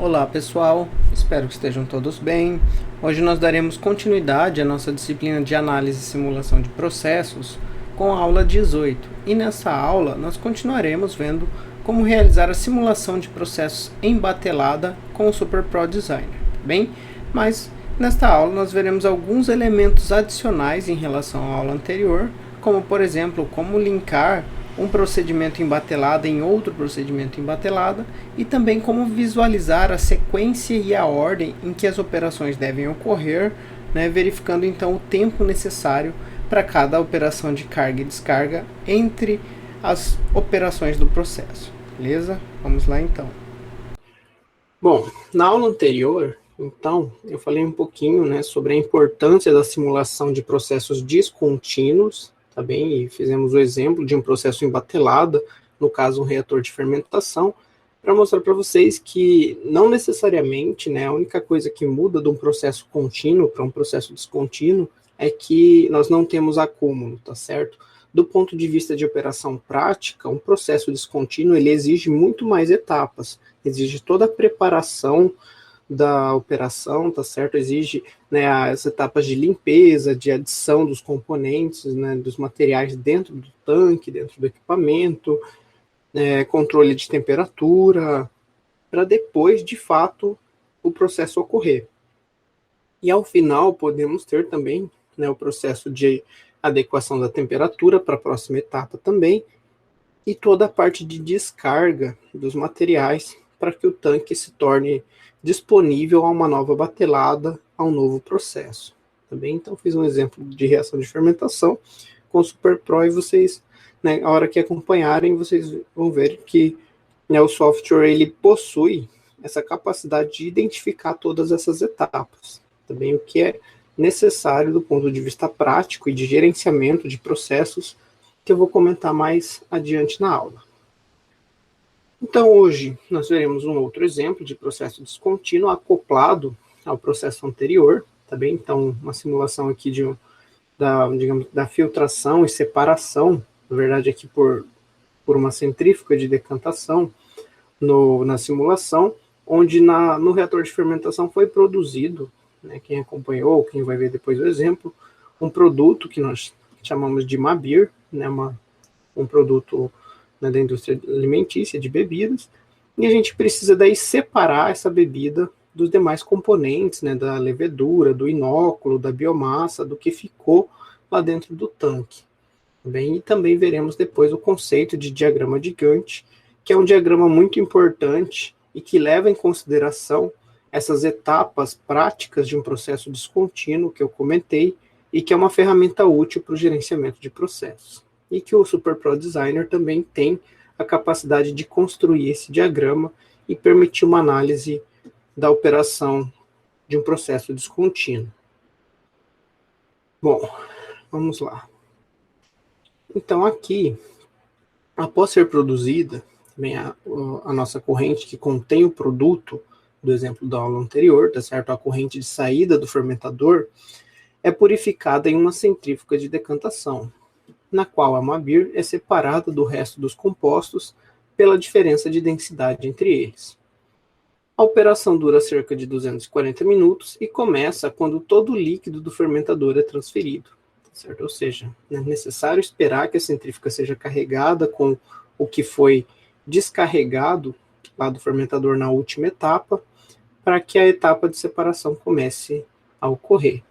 Olá pessoal, espero que estejam todos bem. Hoje nós daremos continuidade à nossa disciplina de análise e simulação de processos com a aula 18. E nessa aula nós continuaremos vendo como realizar a simulação de processos em batelada com o SuperPro Designer. Bem, mas nesta aula nós veremos alguns elementos adicionais em relação à aula anterior, como por exemplo, como linkar um procedimento em batelada em outro procedimento em batelada e também como visualizar a sequência e a ordem em que as operações devem ocorrer, verificando então o tempo necessário para cada operação de carga e descarga entre as operações do processo. Beleza? Vamos lá então. Bom, na aula anterior, então, eu falei um pouquinho sobre a importância da simulação de processos descontínuos, tá bem? E fizemos o exemplo de um processo em batelada, no caso um reator de fermentação, para mostrar para vocês que não necessariamente, a única coisa que muda de um processo contínuo para um processo descontínuo é que nós não temos acúmulo, tá certo? Do ponto de vista de operação prática, um processo descontínuo ele exige muito mais etapas, exige toda a preparação da operação, tá certo? Exige as etapas de limpeza, de adição dos componentes, dos materiais dentro do tanque, dentro do equipamento, controle de temperatura, para depois, de fato, o processo ocorrer. E ao final, podemos ter também o processo de adequação da temperatura para a próxima etapa também, e toda a parte de descarga dos materiais para que o tanque se torne disponível a uma nova batelada, a um novo processo. Também, então, fiz um exemplo de reação de fermentação com o SuperPro e vocês, a hora que acompanharem, vocês vão ver que o software ele possui essa capacidade de identificar todas essas etapas. Também o que é necessário do ponto de vista prático e de gerenciamento de processos, que eu vou comentar mais adiante na aula. Então, hoje, nós veremos um outro exemplo de processo descontínuo acoplado ao processo anterior, tá bem? Então, uma simulação aqui da filtração e separação, na verdade aqui por uma centrífuga de decantação na simulação, onde no reator de fermentação foi produzido, quem acompanhou, quem vai ver depois o exemplo, um produto que nós chamamos de Mabir, um produto da indústria alimentícia, de bebidas, e a gente precisa daí separar essa bebida dos demais componentes, da levedura, do inóculo, da biomassa, do que ficou lá dentro do tanque. Bem, e também veremos depois o conceito de diagrama de Gantt, que é um diagrama muito importante e que leva em consideração essas etapas práticas de um processo descontínuo que eu comentei e que é uma ferramenta útil para o gerenciamento de processos. E que o SuperPro Designer também tem a capacidade de construir esse diagrama e permitir uma análise da operação de um processo descontínuo. Bom, vamos lá. Então, aqui, após ser produzida a nossa corrente que contém o produto, do exemplo da aula anterior, tá certo? A corrente de saída do fermentador é purificada em uma centrífuga de decantação, na qual a Mabir é separada do resto dos compostos pela diferença de densidade entre eles. A operação dura cerca de 240 minutos e começa quando todo o líquido do fermentador é transferido, certo? Ou seja, é necessário esperar que a centrífuga seja carregada com o que foi descarregado lá do fermentador na última etapa, para que a etapa de separação comece a ocorrer.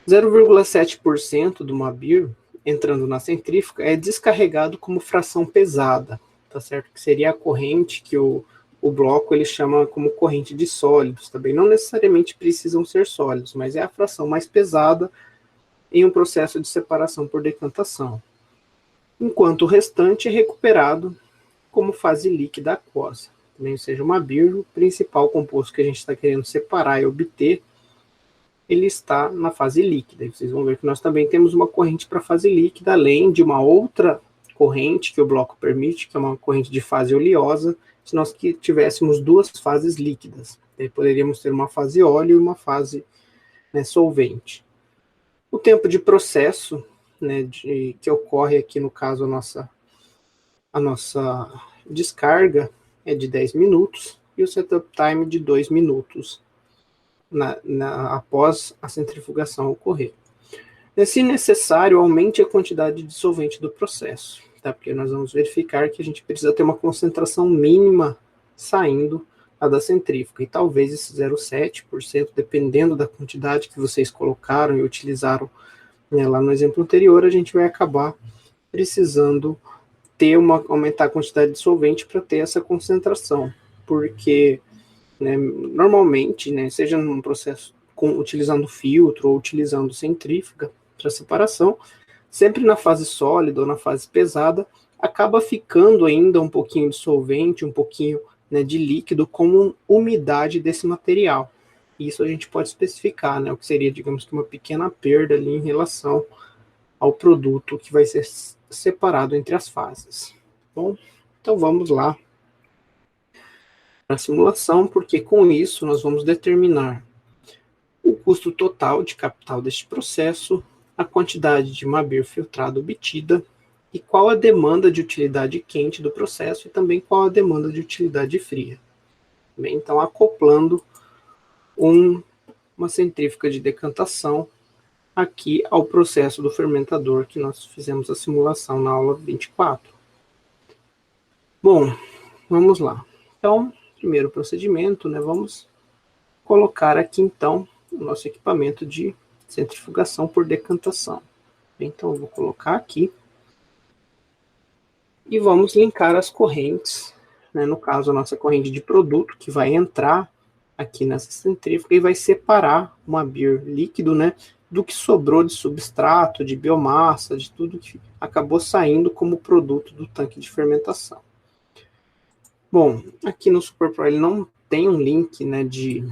0,7% do Mabir entrando na centrífuga é descarregado como fração pesada, tá certo? Que seria a corrente que o bloco ele chama como corrente de sólidos, também não necessariamente precisam ser sólidos, mas é a fração mais pesada em um processo de separação por decantação, enquanto o restante é recuperado como fase líquida aquosa. Também, ou seja, o Mabir, o principal composto que a gente está querendo separar e obter, ele está na fase líquida. E vocês vão ver que nós também temos uma corrente para fase líquida, além de uma outra corrente que o bloco permite, que é uma corrente de fase oleosa, se nós tivéssemos duas fases líquidas. Aí poderíamos ter uma fase óleo e uma fase solvente. O tempo de processo, que ocorre aqui, no caso, a nossa descarga é de 10 minutos, e o setup time de 2 minutos após a centrifugação ocorrer. Se necessário, aumente a quantidade de solvente do processo, tá? Porque nós vamos verificar que a gente precisa ter uma concentração mínima saindo da centrífuga, e talvez esse 0,7%, dependendo da quantidade que vocês colocaram e utilizaram, né, lá no exemplo anterior, a gente vai acabar precisando aumentar a quantidade de solvente para ter essa concentração, porque, né, normalmente, né, seja num processo utilizando filtro ou utilizando centrífuga para separação, sempre na fase sólida ou na fase pesada, acaba ficando ainda um pouquinho de solvente, um pouquinho, né, de líquido como umidade desse material. Isso a gente pode especificar, né, o que seria, digamos que uma pequena perda ali em relação ao produto que vai ser separado entre as fases. Bom, então vamos lá para a simulação, porque com isso nós vamos determinar o custo total de capital deste processo, a quantidade de Mabir filtrado obtida e qual a demanda de utilidade quente do processo e também qual a demanda de utilidade fria. Bem, então, acoplando uma centrífuga de decantação aqui ao processo do fermentador que nós fizemos a simulação na aula 24. Bom, vamos lá. Então, primeiro procedimento, né, vamos colocar aqui, então, o nosso equipamento de centrifugação por decantação. Então, eu vou colocar aqui e vamos linkar as correntes, né, no caso, a nossa corrente de produto, que vai entrar aqui nessa centrífuga e vai separar o Mabir líquido, né, do que sobrou de substrato, de biomassa, de tudo que acabou saindo como produto do tanque de fermentação. Bom, aqui no SuperPro ele não tem um link, né, de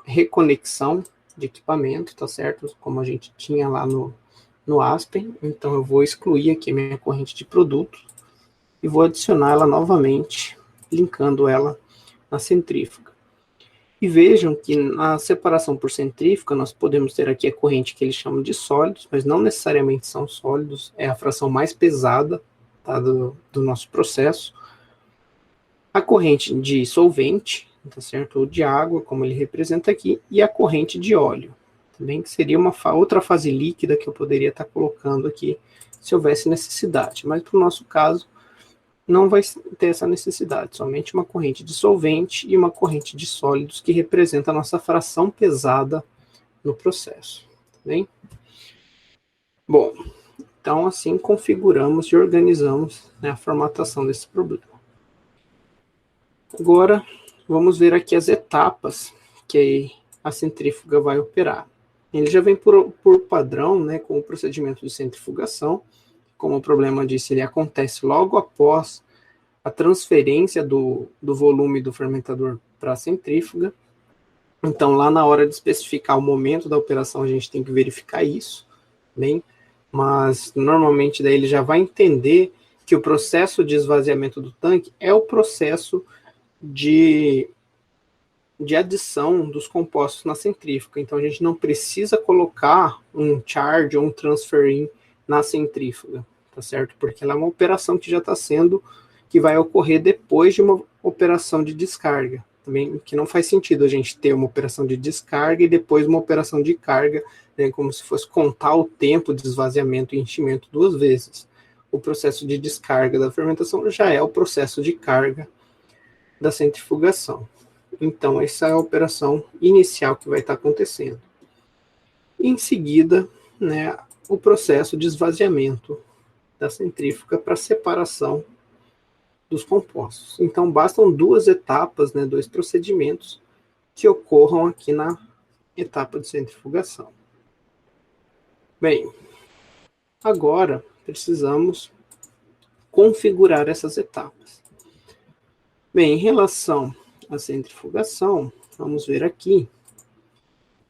reconexão de equipamento, tá certo? Como a gente tinha lá no Aspen. Então eu vou excluir aqui a minha corrente de produto e vou adicionar ela novamente, linkando ela na centrífuga. E vejam que na separação por centrífuga nós podemos ter aqui a corrente que eles chamam de sólidos, mas não necessariamente são sólidos, é a fração mais pesada, tá, do nosso processo. A corrente de solvente, tá certo? Ou de água, como ele representa aqui, e a corrente de óleo, também, que seria uma outra fase líquida que eu poderia estar colocando aqui se houvesse necessidade, mas para o nosso caso não vai ter essa necessidade, somente uma corrente de solvente e uma corrente de sólidos que representa a nossa fração pesada no processo, tá bem? Bom, então assim configuramos e organizamos, né, a formatação desse problema. Agora, vamos ver aqui as etapas que a centrífuga vai operar. Ele já vem por padrão, né, com o procedimento de centrifugação. Como o problema disse, ele acontece logo após a transferência do volume do fermentador para a centrífuga. Então, lá na hora de especificar o momento da operação, a gente tem que verificar isso, bem, mas normalmente daí ele já vai entender que o processo de esvaziamento do tanque é o processo de adição dos compostos na centrífuga. Então, a gente não precisa colocar um charge ou um transfer in na centrífuga, tá certo? Porque ela é uma operação que já está sendo, que vai ocorrer depois de uma operação de descarga. Também que não faz sentido a gente ter uma operação de descarga e depois uma operação de carga, né, como se fosse contar o tempo de esvaziamento e enchimento duas vezes. O processo de descarga da fermentação já é o processo de carga da centrifugação. Então, essa é a operação inicial que vai estar acontecendo. Em seguida, né, o processo de esvaziamento da centrífuga para separação dos compostos. Então, bastam duas etapas, né, dois procedimentos que ocorram aqui na etapa de centrifugação. Bem, agora precisamos configurar essas etapas. Bem, em relação à centrifugação, vamos ver aqui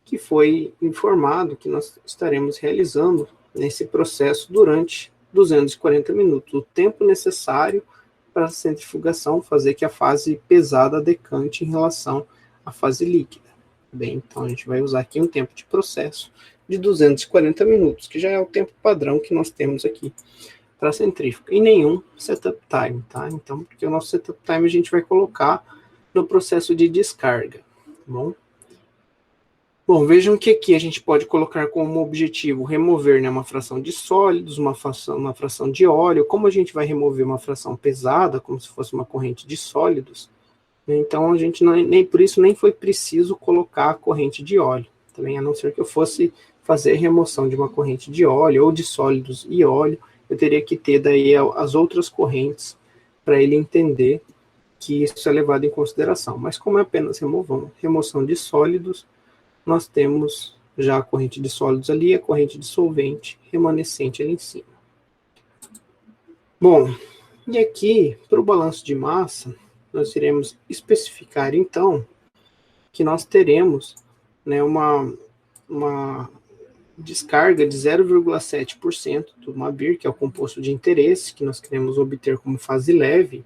que foi informado que nós estaremos realizando nesse processo durante 240 minutos, o tempo necessário para a centrifugação fazer que a fase pesada decante em relação à fase líquida. Bem, então a gente vai usar aqui um tempo de processo de 240 minutos, que já é o tempo padrão que nós temos aqui para a centrífuga, e nenhum setup time, tá? Então, porque o nosso setup time a gente vai colocar no processo de descarga. Tá bom? Bom, vejam que aqui a gente pode colocar como objetivo remover, né, uma fração de sólidos, uma fração de óleo. Como a gente vai remover uma fração pesada, como se fosse uma corrente de sólidos, né, então a gente nem por isso nem foi preciso colocar a corrente de óleo, também, a não ser que eu fosse fazer remoção de uma corrente de óleo ou de sólidos e óleo, eu teria que ter daí as outras correntes para ele entender que isso é levado em consideração. Mas como é apenas remoção de sólidos, nós temos já a corrente de sólidos ali, a corrente de solvente remanescente ali em cima. Bom, e aqui, para o balanço de massa, nós iremos especificar, então, que nós teremos, né, uma descarga de 0,7% do MABIR, que é o composto de interesse, que nós queremos obter como fase leve,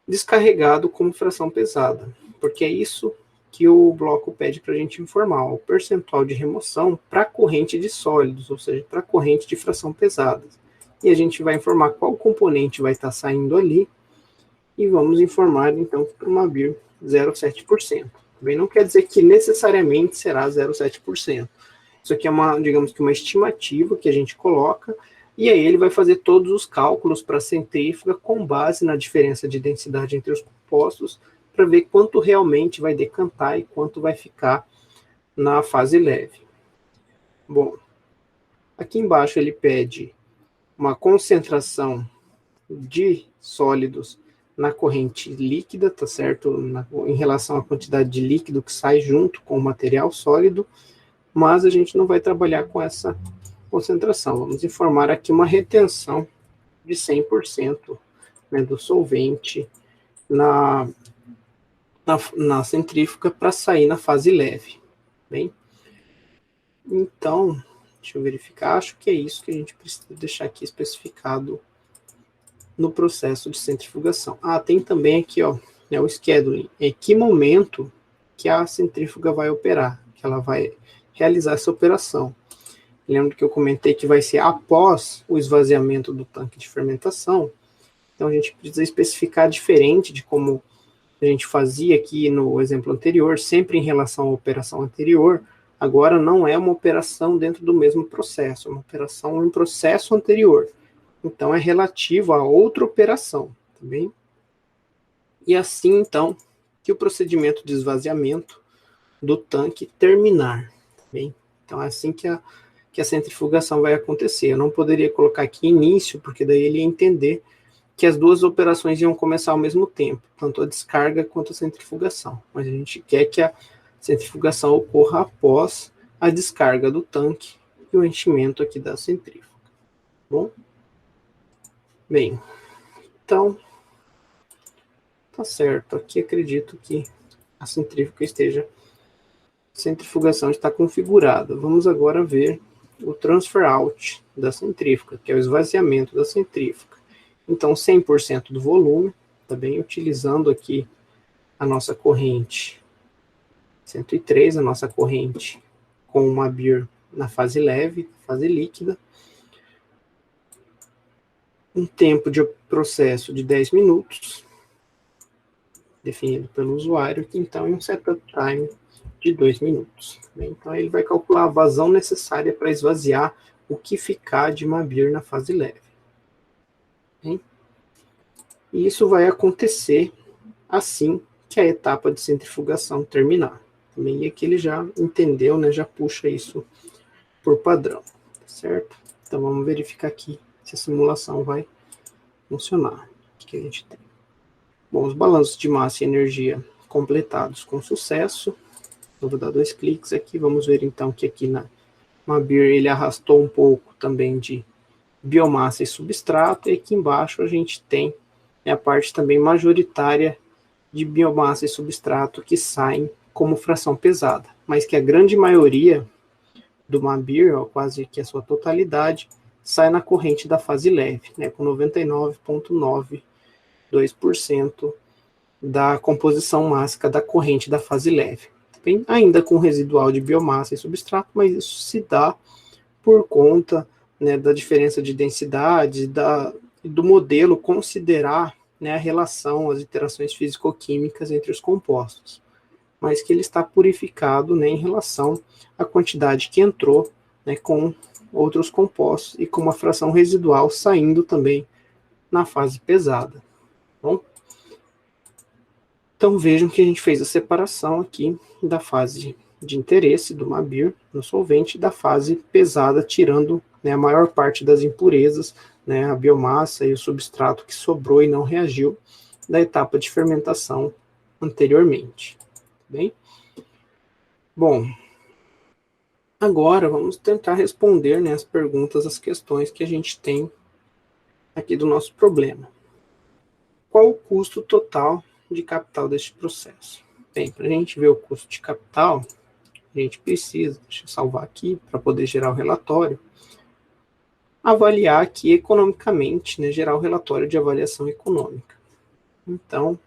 descarregado como fração pesada, porque é isso que o bloco pede para a gente informar, o percentual de remoção para a corrente de sólidos, ou seja, para a corrente de fração pesada. E a gente vai informar qual componente vai estar saindo ali, e vamos informar, então, para o MABIR 0,7%. Também não quer dizer que necessariamente será 0,7%. Isso aqui é digamos que uma estimativa que a gente coloca, e aí ele vai fazer todos os cálculos para a centrífuga com base na diferença de densidade entre os compostos, para ver quanto realmente vai decantar e quanto vai ficar na fase leve. Bom, aqui embaixo ele pede uma concentração de sólidos na corrente líquida, tá certo? Em relação à quantidade de líquido que sai junto com o material sólido, mas a gente não vai trabalhar com essa concentração. Vamos informar aqui uma retenção de 100%, né, do solvente na centrífuga para sair na fase leve. Bem, então, deixa eu verificar, acho que é isso que a gente precisa deixar aqui especificado no processo de centrifugação. Tem também aqui, ó, né, o scheduling, em que momento que a centrífuga vai operar, que ela vai realizar essa operação. Lembra que eu comentei que vai ser após o esvaziamento do tanque de fermentação, então a gente precisa especificar diferente de como a gente fazia aqui no exemplo anterior, sempre em relação à operação anterior. Agora não é uma operação dentro do mesmo processo, é uma operação em processo anterior. Então é relativo a outra operação, tá bem? E assim, então, que o procedimento de esvaziamento do tanque terminar, tá bem? Então é assim que a centrifugação vai acontecer. Eu não poderia colocar aqui início, porque daí ele ia entender que as duas operações iam começar ao mesmo tempo, tanto a descarga quanto a centrifugação. Mas a gente quer que a centrifugação ocorra após a descarga do tanque e o enchimento aqui da centrífuga. Bom? Bem, então, tá certo. Aqui acredito que a centrifugação está configurada. Vamos agora ver o transfer out da centrífuga, que é o esvaziamento da centrífuga. Então, 100% do volume, tá bem? Utilizando aqui a nossa corrente 103, a nossa corrente com uma MABIR na fase leve, fase líquida. Um tempo de processo de 10 minutos, definido pelo usuário, que então é um setup time de 2 minutos. Bem, então, ele vai calcular a vazão necessária para esvaziar o que ficar de MABIR na fase leve. Bem, e isso vai acontecer assim que a etapa de centrifugação terminar. Também aqui ele já entendeu, né, já puxa isso por padrão, tá certo? Então vamos verificar aqui se a simulação vai funcionar. O que a gente tem? Bom, os balanços de massa e energia completados com sucesso. Eu vou dar 2 cliques aqui, vamos ver então que aqui na MABIR ele arrastou um pouco também de biomassa e substrato, e aqui embaixo a gente tem a parte também majoritária de biomassa e substrato que saem como fração pesada, mas que a grande maioria do MABIR, ó, quase que a sua totalidade, sai na corrente da fase leve, né, com 99,92% da composição mássica da corrente da fase leve. Bem, ainda com residual de biomassa e substrato, mas isso se dá por conta, né, da diferença de densidade, do modelo considerar, né, a relação, as interações físico-químicas entre os compostos, mas que ele está purificado, né, em relação à quantidade que entrou, né, com outros compostos e com uma fração residual saindo também na fase pesada. Bom, então vejam que a gente fez a separação aqui da fase de interesse do Mabir no solvente da fase pesada, tirando, né, a maior parte das impurezas, né, a biomassa e o substrato que sobrou e não reagiu da etapa de fermentação anteriormente. Bem? Bom, agora vamos tentar responder, né, as perguntas, as questões que a gente tem aqui do nosso problema. Qual o custo total de capital deste processo? Bem, para a gente ver o custo de capital, a gente precisa, deixa eu salvar aqui para poder gerar o relatório, avaliar aqui economicamente, né, gerar o relatório de avaliação econômica. Então,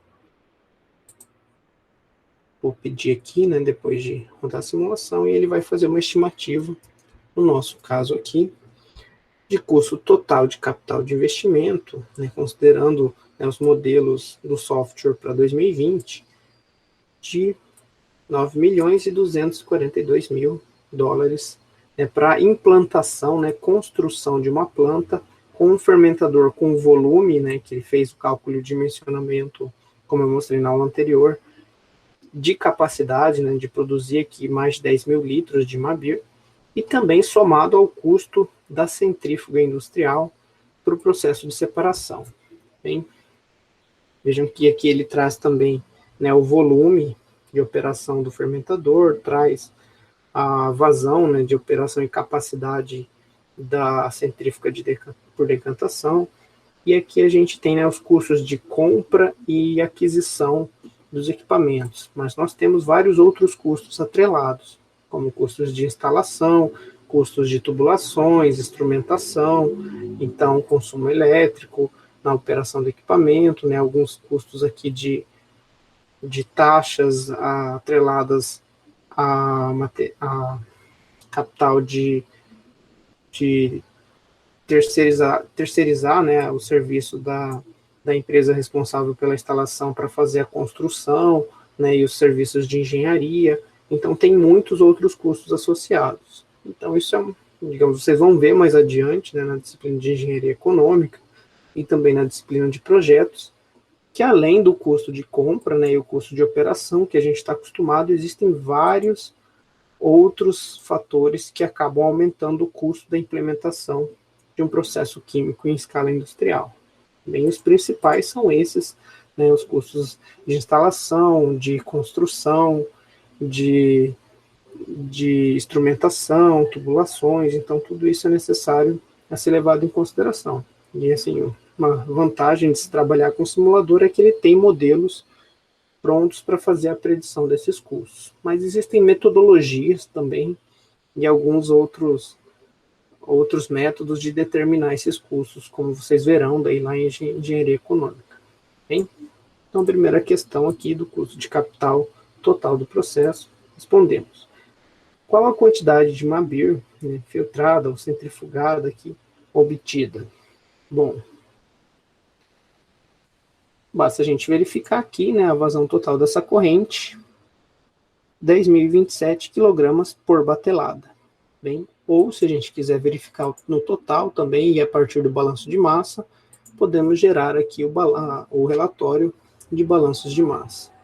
vou pedir aqui, né, depois de rodar a simulação, e ele vai fazer uma estimativa, no nosso caso aqui, de custo total de capital de investimento, né, considerando, né, os modelos do software para 2020, de 9.242.000 dólares, né, para implantação, né, construção de uma planta com um fermentador com volume, né, que ele fez o cálculo de dimensionamento, como eu mostrei na aula anterior, de capacidade, né, de produzir aqui mais de 10.000 litros de Mabir, e também somado ao custo da centrífuga industrial para o processo de separação. Bem, vejam que aqui ele traz também, né, o volume de operação do fermentador, traz a vazão, né, de operação e capacidade da centrífuga por decantação, e aqui a gente tem, né, os custos de compra e aquisição dos equipamentos, mas nós temos vários outros custos atrelados, como custos de instalação, custos de tubulações, instrumentação, então consumo elétrico na operação do equipamento, né, alguns custos aqui de taxas atreladas a capital de terceirizar, né, o serviço da empresa responsável pela instalação para fazer a construção, né, e os serviços de engenharia. Então, tem muitos outros custos associados. Então, isso é, digamos, vocês vão ver mais adiante, né, na disciplina de engenharia econômica e também na disciplina de projetos, que além do custo de compra, né, e o custo de operação que a gente está acostumado, existem vários outros fatores que acabam aumentando o custo da implementação de um processo químico em escala industrial. Bem, os principais são esses, né, os custos de instalação, de construção, de instrumentação, tubulações, então tudo isso é necessário a ser levado em consideração. E assim, uma vantagem de se trabalhar com simulador é que ele tem modelos prontos para fazer a predição desses custos. Mas existem metodologias também e alguns outros métodos de determinar esses custos, como vocês verão daí lá em engenharia econômica. Bem? Então, a primeira questão aqui do custo de capital total do processo, respondemos. Qual a quantidade de Mabir, né, filtrada ou centrifugada aqui, obtida? Bom, basta a gente verificar aqui, né, a vazão total dessa corrente, 10.027 kg por batelada. Bem, ou se a gente quiser verificar no total também, e a partir do balanço de massa, podemos gerar aqui o relatório de balanços de massa.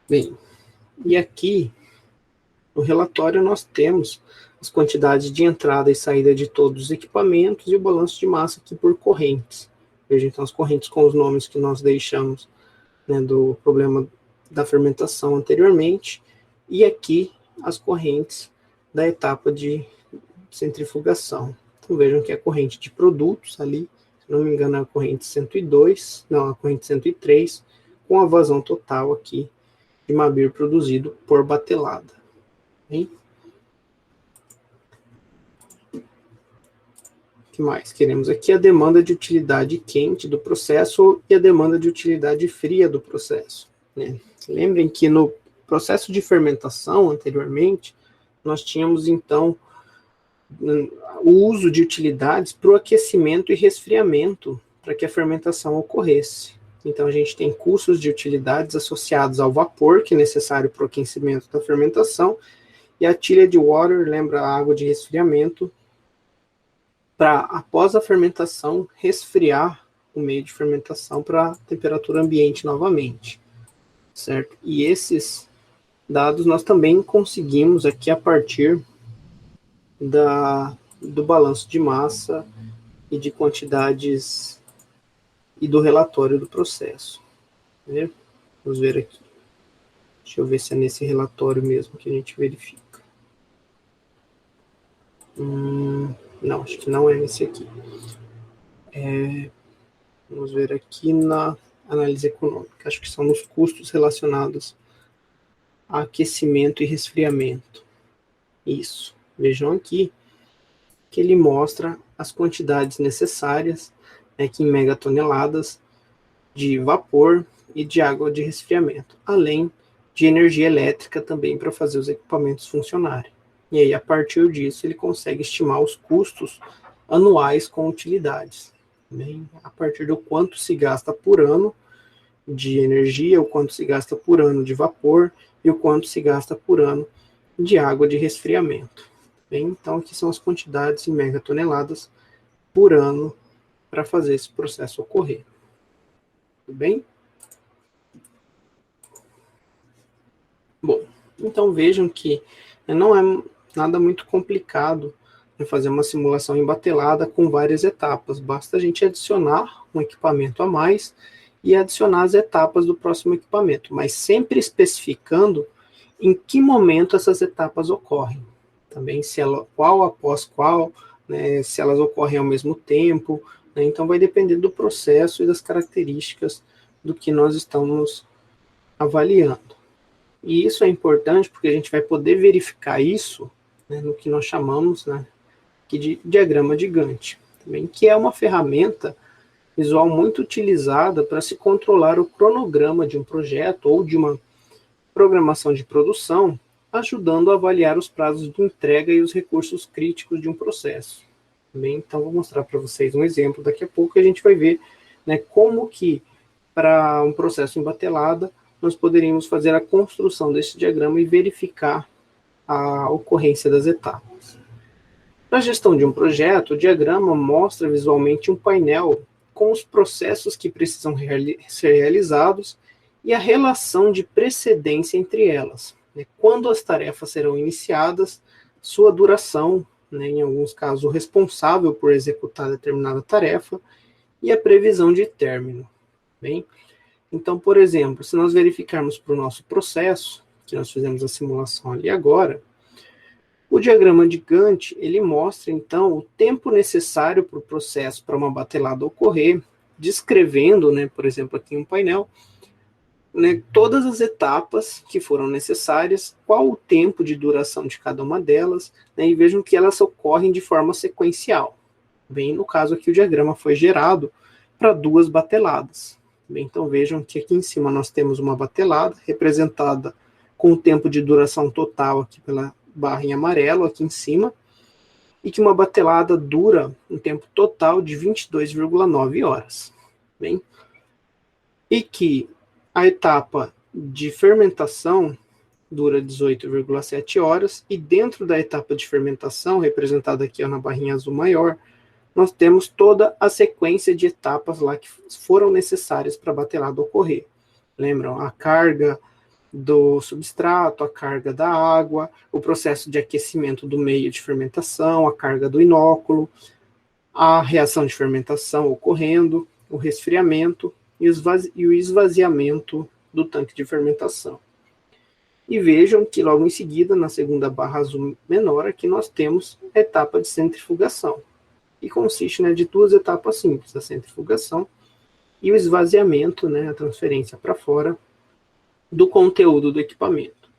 Bem, e aqui no relatório nós temos as quantidades de entrada e saída de todos os equipamentos e o balanço de massa aqui por correntes. Veja então as correntes com os nomes que nós deixamos, né, do problema da fermentação anteriormente, e aqui as correntes da etapa de centrifugação. Então vejam que a corrente de produtos ali, se não me engano é a corrente 102, não, a corrente 103, com a vazão total aqui de Mabir produzido por batelada. Bem? O que mais? Queremos aqui a demanda de utilidade quente do processo e a demanda de utilidade fria do processo, né? Lembrem que no processo de fermentação, anteriormente, nós tínhamos, então, o uso de utilidades para o aquecimento e resfriamento para que a fermentação ocorresse. Então, a gente tem custos de utilidades associados ao vapor, que é necessário para o aquecimento da fermentação, e a chilled water, lembra a água de resfriamento, para, após a fermentação, resfriar o meio de fermentação para a temperatura ambiente novamente, certo? E esses dados nós também conseguimos aqui a partir do balanço de massa e de quantidades e do relatório do processo. Né? Vamos ver aqui. Deixa eu ver se é nesse relatório mesmo que a gente verifica. Não, acho que não é nesse aqui. Vamos ver aqui na análise econômica. Acho que são nos custos relacionados a aquecimento e resfriamento. Isso. Vejam aqui que ele mostra as quantidades necessárias, aqui em megatoneladas, de vapor e de água de resfriamento, além de energia elétrica também para fazer os equipamentos funcionarem. E aí, a partir disso, ele consegue estimar os custos anuais com utilidades. Bem, a partir do quanto se gasta por ano de energia, o quanto se gasta por ano de vapor e o quanto se gasta por ano de água de resfriamento. Bem, então, aqui são as quantidades em megatoneladas por ano para fazer esse processo ocorrer. Tudo bem? Bom, então vejam que não é nada muito complicado fazer uma simulação embatelada com várias etapas. Basta a gente adicionar um equipamento a mais e adicionar as etapas do próximo equipamento, mas sempre especificando em que momento essas etapas ocorrem. Também se ela, qual após qual, né, se elas ocorrem ao mesmo tempo, né, então vai depender do processo e das características do que nós estamos avaliando. E isso é importante porque a gente vai poder verificar isso, né, no que nós chamamos, né, aqui de diagrama de Gantt, também, que é uma ferramenta visual muito utilizada para se controlar o cronograma de um projeto ou de uma programação de produção, ajudando a avaliar os prazos de entrega e os recursos críticos de um processo. Bem, então, vou mostrar para vocês um exemplo daqui a pouco, e a gente vai ver, né, como que, para um processo em batelada, nós poderíamos fazer a construção desse diagrama e verificar a ocorrência das etapas. Para a gestão de um projeto, o diagrama mostra visualmente um painel com os processos que precisam ser realizados e a relação de precedência entre elas. Quando as tarefas serão iniciadas, sua duração, né, em alguns casos, o responsável por executar determinada tarefa, e a previsão de término. Bem, então, por exemplo, se nós verificarmos para o nosso processo, que nós fizemos a simulação ali agora, o diagrama de Gantt, ele mostra, então, o tempo necessário para o processo para uma batelada ocorrer, descrevendo, né, por exemplo, aqui um painel, né, todas as etapas que foram necessárias, qual o tempo de duração de cada uma delas, né, e vejam que elas ocorrem de forma sequencial. Bem, no caso aqui o diagrama foi gerado para 2 bateladas. Bem, então vejam que aqui em cima nós temos uma batelada representada com o tempo de duração total aqui pela barra em amarelo aqui em cima, e que uma batelada dura um tempo total de 22,9 horas. Bem, e que a etapa de fermentação dura 18,7 horas, e dentro da etapa de fermentação, representada aqui na barrinha azul maior, nós temos toda a sequência de etapas lá que foram necessárias para a batelada ocorrer. Lembram? A carga do substrato, a carga da água, o processo de aquecimento do meio de fermentação, a carga do inóculo, a reação de fermentação ocorrendo, o resfriamento e o esvaziamento do tanque de fermentação. E vejam que logo em seguida, na segunda barra azul menor, aqui nós temos a etapa de centrifugação, que consiste, né, de 2 etapas simples, a centrifugação e o esvaziamento, né, a transferência para fora do conteúdo do equipamento.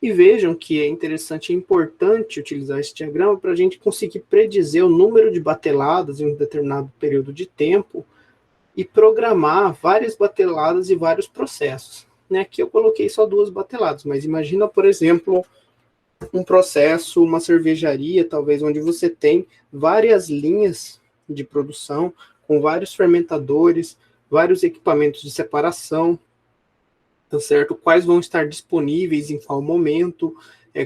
E vejam que é interessante e importante utilizar esse diagrama para a gente conseguir predizer o número de bateladas em um determinado período de tempo e programar várias bateladas e vários processos. Né? Aqui eu coloquei só 2 bateladas, mas imagina, por exemplo, um processo, uma cervejaria, talvez, onde você tem várias linhas de produção, com vários fermentadores, vários equipamentos de separação, tá certo? Quais vão estar disponíveis em qual momento,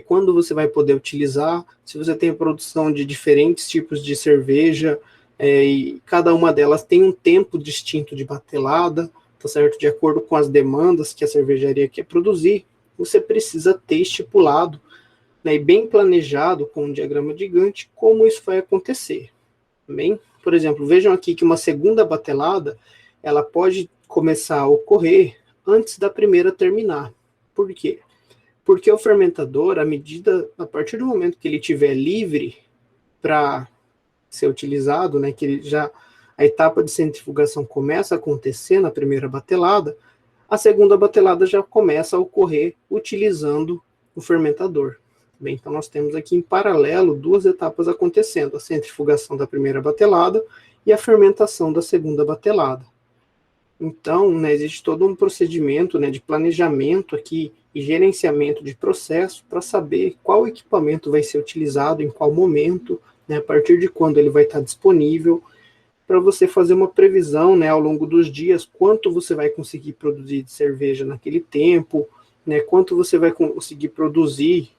quando você vai poder utilizar, se você tem a produção de diferentes tipos de cerveja, e cada uma delas tem um tempo distinto de batelada, tá certo? De acordo com as demandas que a cervejaria quer produzir, você precisa ter estipulado, né, e bem planejado com um diagrama de Gantt como isso vai acontecer. Bem, por exemplo, vejam aqui que uma segunda batelada ela pode começar a ocorrer antes da primeira terminar. Por quê? Porque o fermentador, a partir do momento que ele estiver livre para ser utilizado, né, que ele já a etapa de centrifugação começa a acontecer na primeira batelada, a segunda batelada já começa a ocorrer utilizando o fermentador. Bem, então nós temos aqui em paralelo duas etapas acontecendo, a centrifugação da primeira batelada e a fermentação da segunda batelada. Então, né, existe todo um procedimento, né, de planejamento aqui e gerenciamento de processo para saber qual equipamento vai ser utilizado, em qual momento, né, a partir de quando ele vai estar disponível, para você fazer uma previsão, né, ao longo dos dias, quanto você vai conseguir produzir de cerveja naquele tempo, né, quanto você vai conseguir produzir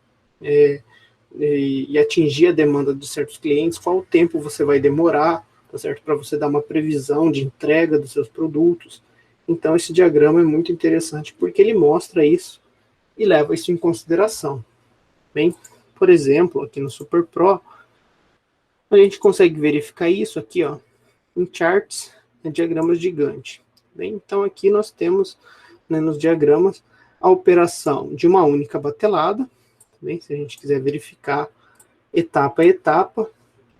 e atingir a demanda de certos clientes, qual tempo você vai demorar, tá certo? Para você dar uma previsão de entrega dos seus produtos. Então, esse diagrama é muito interessante porque ele mostra isso e leva isso em consideração. Bem, por exemplo, aqui no SuperPro, a gente consegue verificar isso aqui, ó, em charts, diagramas de Gantt. Bem, então aqui nós temos, né, nos diagramas a operação de uma única batelada. Bem, se a gente quiser verificar etapa a etapa,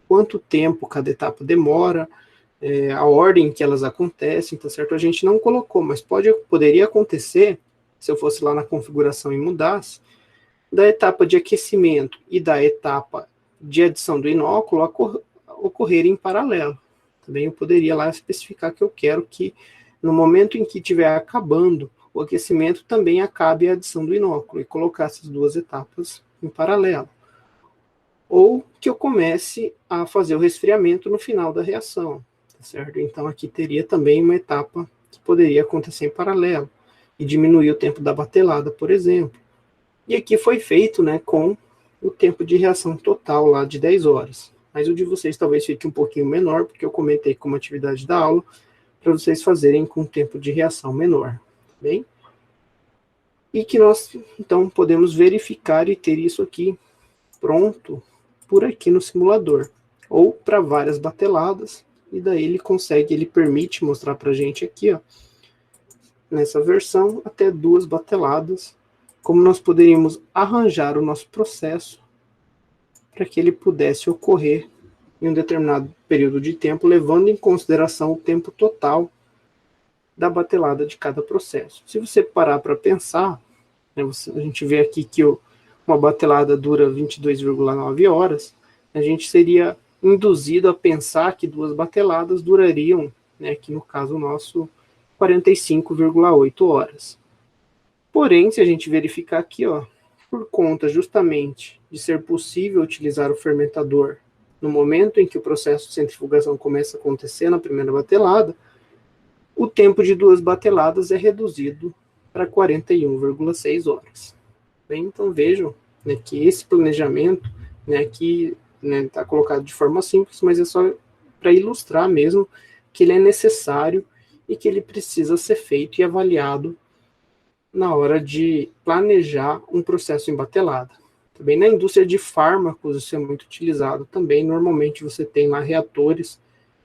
quanto tempo cada etapa demora, a ordem que elas acontecem, tá certo? A gente não colocou, mas poderia acontecer, se eu fosse lá na configuração e mudasse, da etapa de aquecimento e da etapa de adição do inóculo ocorrerem em paralelo. Também eu poderia lá especificar que eu quero que no momento em que estiver acabando o aquecimento, também acabe a adição do inóculo e colocar essas duas etapas em paralelo. Ou que eu comece a fazer o resfriamento no final da reação, tá certo? Então aqui teria também uma etapa que poderia acontecer em paralelo e diminuir o tempo da batelada, por exemplo. E aqui foi feito, né, com o tempo de reação total lá de 10 horas. Mas o de vocês talvez fique um pouquinho menor, porque eu comentei como atividade da aula, para vocês fazerem com tempo de reação menor. Bem? E que nós, então, podemos verificar e ter isso aqui pronto por aqui no simulador, ou para várias bateladas, e daí ele permite mostrar para a gente aqui, ó, nessa versão, até 2 bateladas, como nós poderíamos arranjar o nosso processo para que ele pudesse ocorrer em um determinado período de tempo, levando em consideração o tempo total da batelada de cada processo. Se você parar para pensar, né, a gente vê aqui que uma batelada dura 22,9 horas, a gente seria induzido a pensar que 2 bateladas durariam, né, aqui no caso nosso, 45,8 horas. Porém, se a gente verificar aqui, ó, por conta justamente de ser possível utilizar o fermentador no momento em que o processo de centrifugação começa a acontecer na primeira batelada, o tempo de 2 bateladas é reduzido para 41,6 horas. Bem, então vejam, né, que esse planejamento, né, aqui está colocado de forma simples, mas é só para ilustrar mesmo que ele é necessário e que ele precisa ser feito e avaliado na hora de planejar um processo em batelada. Também na indústria de fármacos isso é muito utilizado também. Normalmente você tem lá reatores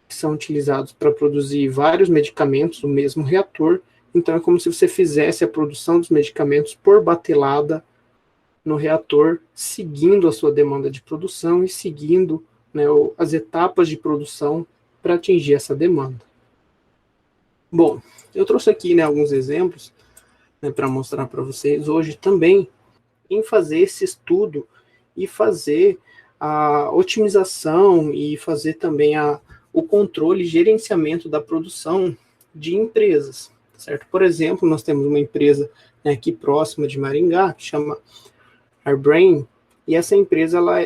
que são utilizados para produzir vários medicamentos no mesmo reator. Então é como se você fizesse a produção dos medicamentos por batelada no reator, seguindo a sua demanda de produção e seguindo, né, as etapas de produção para atingir essa demanda. Bom, eu trouxe aqui, né, alguns exemplos, né, para mostrar para vocês hoje também em fazer esse estudo e fazer a otimização e fazer também o controle e gerenciamento da produção de empresas, certo? Por exemplo, nós temos uma empresa, né, aqui próxima de Maringá, que chama Arbrain, E essa empresa ela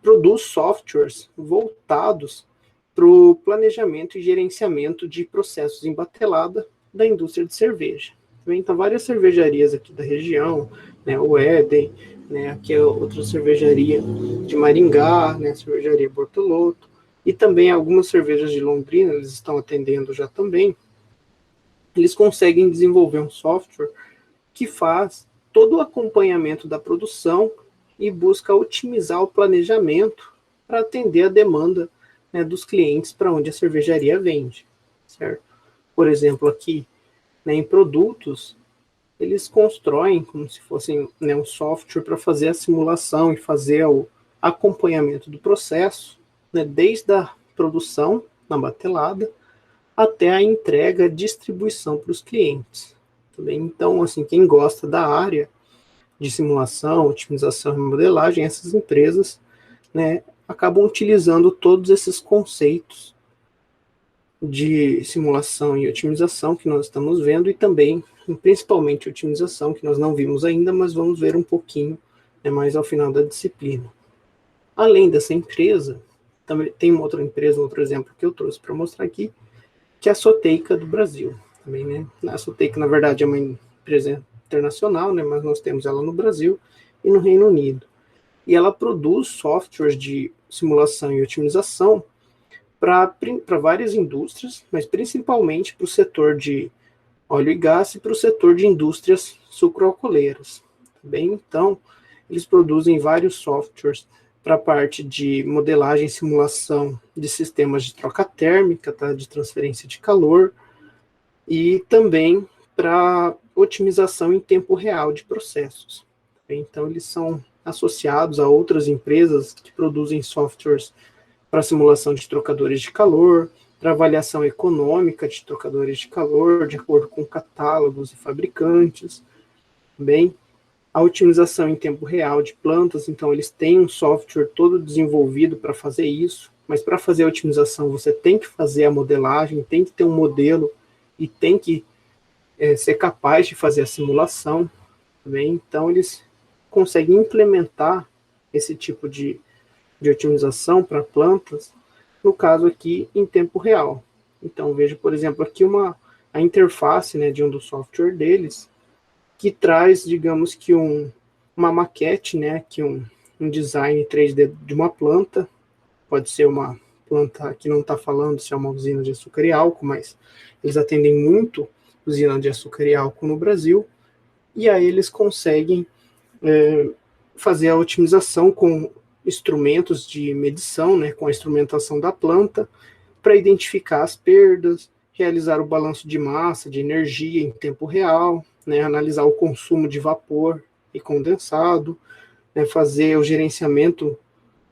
produz softwares voltados para o planejamento e gerenciamento de processos em batelada da indústria de cerveja. Então, várias cervejarias aqui da região, né, o Éden, né, aqui é outra cervejaria de Maringá, né, a cervejaria Bortolotto, e também algumas cervejas de Londrina, eles estão atendendo já também. Eles conseguem desenvolver um software que faz todo o acompanhamento da produção e busca otimizar o planejamento para atender a demanda, né, dos clientes para onde a cervejaria vende, certo? Por exemplo, aqui, né, em produtos, eles constroem como se fosse, né, um software para fazer a simulação e fazer o acompanhamento do processo, né, desde a produção na batelada até a entrega e distribuição para os clientes. Então, assim, quem gosta da área de simulação, otimização e modelagem, essas empresas, né, acabam utilizando todos esses conceitos de simulação e otimização que nós estamos vendo e também, principalmente, otimização, que nós não vimos ainda, mas vamos ver um pouquinho, né, mais ao final da disciplina. Além dessa empresa, também tem uma outra empresa, outro exemplo que eu trouxe para mostrar aqui, que é a Soteica do Brasil. Também, né? A Soteica, na verdade, é uma empresa internacional, né, mas nós temos ela no Brasil e no Reino Unido. E ela produz softwares de simulação e otimização para várias indústrias, mas principalmente para o setor de óleo e gás e para o setor de indústrias sucroalcooleiras. Bem, então, eles produzem vários softwares para a parte de modelagem e simulação de sistemas de troca térmica, tá, de transferência de calor, e também para otimização em tempo real de processos. Então, eles são associados a outras empresas que produzem softwares para simulação de trocadores de calor, para avaliação econômica de trocadores de calor, de acordo com catálogos e fabricantes. Bem, a otimização em tempo real de plantas, então eles têm um software todo desenvolvido para fazer isso, mas para fazer a otimização você tem que fazer a modelagem, tem que ter um modelo e tem que ser capaz de fazer a simulação. Bem, então eles conseguem implementar esse tipo de otimização para plantas, no caso aqui em tempo real. Então veja, por exemplo, aqui a interface, né, de um dos software deles, que traz, digamos que uma maquete, né, que um design 3D de uma planta, pode ser uma planta que não está falando se é uma usina de açúcar e álcool, mas eles atendem muito usina de açúcar e álcool no Brasil, e aí eles conseguem fazer a otimização com instrumentos de medição, né, com a instrumentação da planta, para identificar as perdas, realizar o balanço de massa, de energia em tempo real, né, analisar o consumo de vapor e condensado, né, fazer o gerenciamento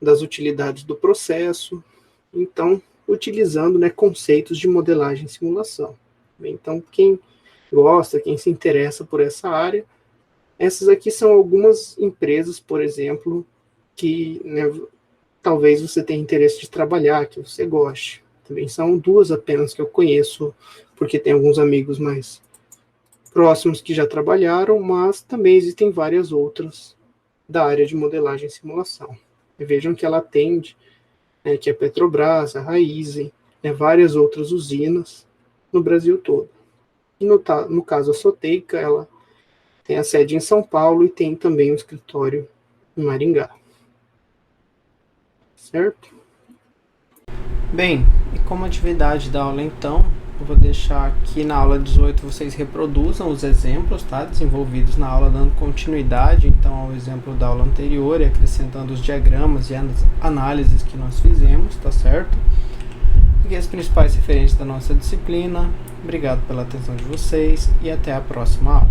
das utilidades do processo, então, utilizando, né, conceitos de modelagem e simulação. Então, quem gosta, quem se interessa por essa área, essas aqui são algumas empresas, por exemplo, que, né, talvez você tenha interesse de trabalhar, que você goste. Também são duas apenas que eu conheço, porque tem alguns amigos mais próximos que já trabalharam, mas também existem várias outras da área de modelagem e simulação. E vejam que ela atende, né, que é a Petrobras, a Raízen, né, várias outras usinas no Brasil todo. E no caso a Soteica, ela tem a sede em São Paulo e tem também um escritório em Maringá. Certo? Bem, e como atividade da aula então, eu vou deixar aqui na aula 18 vocês reproduzam os exemplos, tá, desenvolvidos na aula, dando continuidade então ao exemplo da aula anterior e acrescentando os diagramas e as análises que nós fizemos, tá certo? E as principais referências da nossa disciplina. Obrigado pela atenção de vocês e até a próxima aula.